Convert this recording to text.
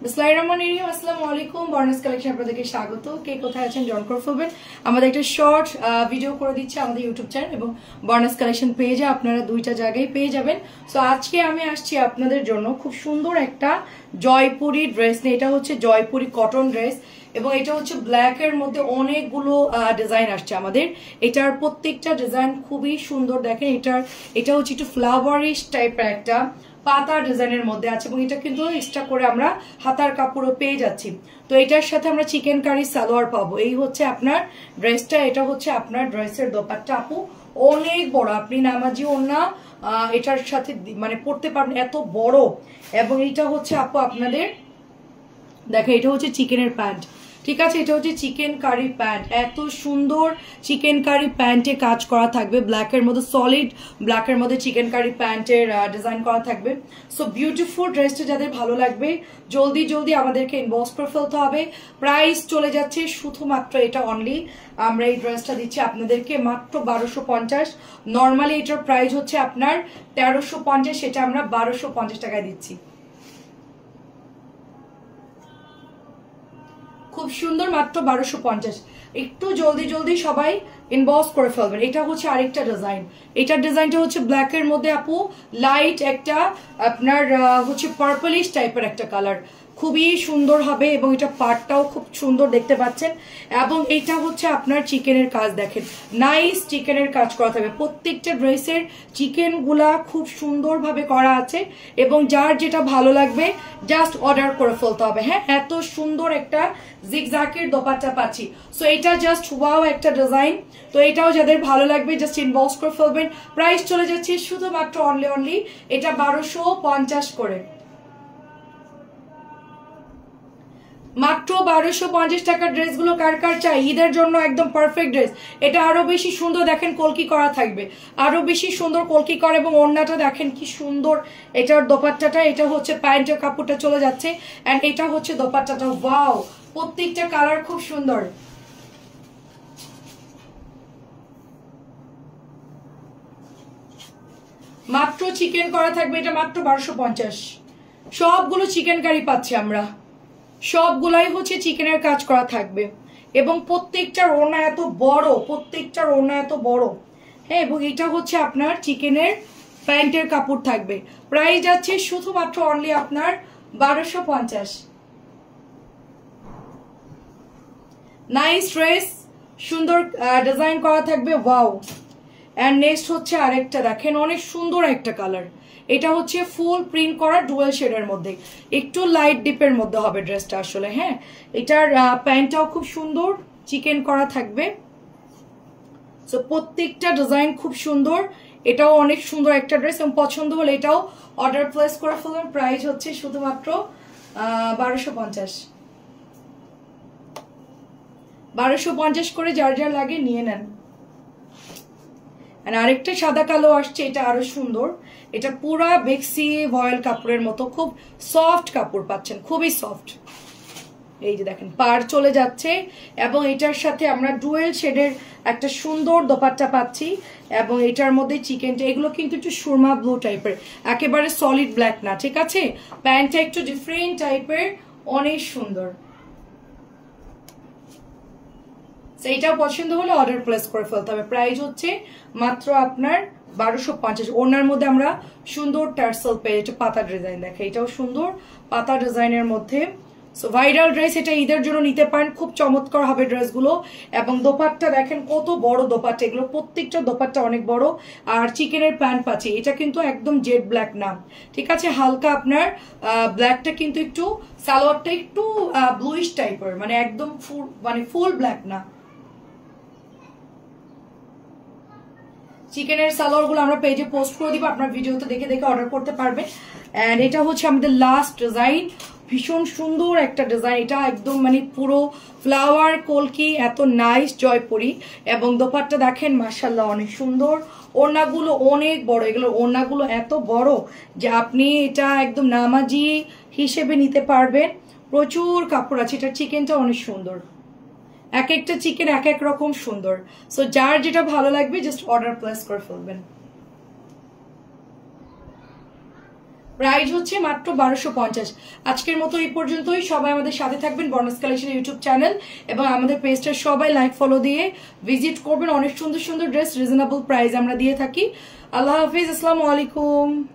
বিসমিল্লাহিররহমানিররহিম। আসসালামু আলাইকুম। বর্ণাস কালেকশন আপনাদেরকে স্বাগত। কে কোথায় আছেন জয়েন করে ফেলবেন। আমাদের একটা শর্ট ভিডিও করে দিচ্ছে আমাদের ইউটিউব চ্যানেল এবং বর্ণাস কালেকশন পেজে আপনারা দুইটা জায়গায় পেয়ে যাবেন। সো আজকে আমি আসছি আপনাদের জন্য খুব সুন্দর একটা জয়পুরি ড্রেস নিয়ে। এটা হচ্ছে জয়পুরি কটন ড্রেস এবং এটা হচ্ছে ব্ল্যাক এর মধ্যে অনেকগুলো ডিজাইন আসছে আমাদের। এটার প্রত্যেকটা ডিজাইন খুবই সুন্দর। দেখেন এটা হচ্ছে একটু ফ্লাওয়ারিশ টাইপের একটা পাতা ডিজাইনের মধ্যে আছে এবং এটা কিন্তু এক্সট্রা করে আমরা হাতার কাপড়ও পেয়ে যাচ্ছি। তো এটার সাথে আমরা চিকেন কারি সালোয়ার পাবো। এই হচ্ছে আপনার ড্রেসটা। এটা হচ্ছে আপনার ড্রেসের দোপাট্টা। আপু অনেক বড়, আপনি নামাজি ওড়না এটার সাথে মানে পড়তে পারবেন, এত বড়। এবং এটা হচ্ছে আপু আপনাদের দেখেন, এটা হচ্ছে চিকেনের প্যান্ট। ঠিক আছে, এটা হচ্ছে চিকেন কারি প্যান্ট। এত সুন্দর চিকেন কারি প্যান্টে কাজ করা থাকবে, ব্ল্যাকের মধ্যে সলিড ব্ল্যাকের মধ্যে চিকেন কারি প্যান্টের ডিজাইন করা থাকবে। So beautiful. ড্রেসটা যাদের ভালো লাগবে জলদি জলদি আমাদেরকে ইনবক্স করে ফেলতে হবে। প্রাইস চলে যাচ্ছে শুধুমাত্র এটা অনলি আমরা এই ড্রেসটা দিচ্ছি আপনাদেরকে মাত্র 1250। নর্মালি এটার প্রাইস হচ্ছে আপনার 1350, সেটা আমরা 1250 টাকায় দিচ্ছি। খুব সুন্দর, মাত্র 1250। একটু জলদি জলদি সবাই ইনবক্স করে ফেলবেন। এটা হচ্ছে আরেকটা ডিজাইন। এটার ডিজাইনটা হচ্ছে ব্ল্যাক এর মধ্যে আপু লাইট একটা আপনার হচ্ছে পার্পলিশ টাইপের একটা কালার, খুবই সুন্দর হবে এবং এটা পার্টটাও খুব সুন্দর দেখতে পাচ্ছেন। এবং এটা হচ্ছে আপনার চিকেনের কাজ, দেখেন নাইস চিকেনের কাজ করা থাকবে। প্রত্যেকটা ড্রেসের চিকেন গুলা খুব সুন্দরভাবে করা আছে এবং যার যেটা ভালো লাগবে জাস্ট অর্ডার করে ফেলতে হবে। হ্যাঁ, এত সুন্দর একটা জিগজ্যাগের দোপাট্টা পাচ্ছি। সো এটা জাস্ট ওয়াও একটা ডিজাইন। তো এটাও যাদের ভালো লাগবে জাস্ট ইনবক্স করে ফেলবেন। প্রাইস চলে যাচ্ছে শুধুমাত্র অনলি এটা 1250 করে, মাত্র 1250 টাকার ড্রেসগুলো কার কার চাই ঈদের জন্য একদম পারফেক্ট ড্রেস। এটা আরো বেশি সুন্দর, দেখেন কলকি করা থাকবে, আরো বেশি সুন্দর কলকি করা এবং ওড়নাটা দেখেন কি সুন্দর। এটার দোপাট্টাটা, এটা হচ্ছে প্যান্টের কাপড়টা চলে যাচ্ছে এন্ড এটা হচ্ছে দোপাট্টাটা। ওয়াও, প্রত্যেকটা কালার খুব সুন্দর। মাত্র চিকেন করা থাকবে, এটা মাত্র 1250। সবগুলো চিকেন কারি পাচ্ছি আমরা, সবগুলাই হচ্ছে চিকেনের কাজ করা থাকবে এবং প্রত্যেকটার ওড়না এত বড়, প্রত্যেকটার ওড়না এত বড়। হ্যাঁ, এবং এটা হচ্ছে আপনার চিকেনের প্যান্টের কাপড় থাকবে। প্রাইস যাচ্ছে শুধুমাত্র অনলি আপনার 1250। নাইস ড্রেস, সুন্দর ডিজাইন করা থাকবে। ওয়াও। এন্ড নেক্সট হচ্ছে আরেকটা, দেখেন অনেক সুন্দর একটা কালার। এটা হচ্ছে ফুল প্রিন্ট করা ডুয়েল শেডের মধ্যে, একটু লাইট ডিপের মধ্যে হবে ড্রেসটা আসলে। হ্যাঁ, এটার প্যান্টটাও খুব সুন্দর চিকেন করা থাকবে। সো প্রত্যেকটা ডিজাইন খুব সুন্দর। এটাও অনেক সুন্দর একটা ড্রেস এবং পছন্দ হলে এটাও অর্ডার প্লেস করে ফেলুন। প্রাইস হচ্ছে শুধুমাত্র 1250। 1250 করে যার যার লাগে নিয়ে নেন। আরেকটা সাদা কালো আসছে, এটা আরো সুন্দর। এটা পুরা বেক্সি ভয়েল কাপড়ের মতো, খুব সফট কাপড় পাচ্ছেন, খুবই সফট। এই যে দেখেন পার চলে যাচ্ছে এবং এটার সাথে আমরা ডুয়েল শেডের একটা সুন্দর দোপাট্টা পাচ্ছি এবং এটার মধ্যে চিকেনটা, এগুলো কিন্তু একটু সুরমা ব্লু টাইপের, একেবারে সলিড ব্ল্যাক না। ঠিক আছে, প্যান্টটা একটু ডিফারেন্ট টাইপের, অনেক সুন্দর। সেইটাও পছন্দ হলে অর্ডার প্লেস করে ফেলতে হবে। প্রাইস হচ্ছে মাত্র আপনার 1250। ওনার মধ্যে আমরা সুন্দর টার্সেল পেয়ে, এটা পাতা ডিজাইন, দেখে এটাও সুন্দর পাতা ডিজাইনের মধ্যে। সো ভাইরাল ড্রেস, এটা ঈদের জন্য নিতে পারেন, খুব চমৎকার হবে ড্রেসগুলো। এবং দোপাট্টা দেখেন কত বড় দোপাট্টা, এগুলো প্রত্যেকটা দোপাট্টা অনেক বড়। আর চিকেনের প্যান্ট পাচ্ছি, এটা কিন্তু একদম জেড ব্ল্যাক না, ঠিক আছে, হালকা আপনার ব্ল্যাকটা কিন্তু একটু সালোয়ারটা একটু ব্লুইশ টাইপের, মানে একদম ফুল ব্ল্যাক না। চিকেনের সালোয়ার গুলো আমরা পেজে পোস্ট করে দিব, আপনার ভিডিওতে দেখে দেখে অর্ডার করতে পারবেন। এন্ড এটা হচ্ছে আমাদের লাস্ট ডিজাইন, ভীষণ সুন্দর একটা ডিজাইন। এটা একদম মানে পুরো ফ্লাওয়ার কলকি, এত নাইস জয়পুরি এবং দোপাট্টা দেখেন মাশাআল্লাহ অনেক সুন্দর। ওড়নাগুলো অনেক বড়, এগুলো ওড়নাগুলো এত বড় যে আপনি এটা একদম নামাজি হিসেবে নিতে পারবেন। প্রচুর কাপড় আছে। এটা চিকেনটা অনেক সুন্দর, এক একটা চিকেন এক এক রকম সুন্দর। সো যার যেটা ভালো লাগবে জাস্ট অর্ডার প্লেস করে ফেলবেন। প্রাইস হচ্ছে মাত্র 1250। আজকের মতো এই পর্যন্তই। সবাই আমাদের সাথে থাকবেন বর্ণাস কালেকশন ইউটিউব চ্যানেল এবং আমাদের পেজটা সবাই লাইক ফলো দিয়ে ভিজিট করবেন। অনেক সুন্দর সুন্দর ড্রেস রিজনেবল প্রাইস আমরা দিয়ে থাকি। আল্লাহ হাফিজ, আসসালামু আলাইকুম।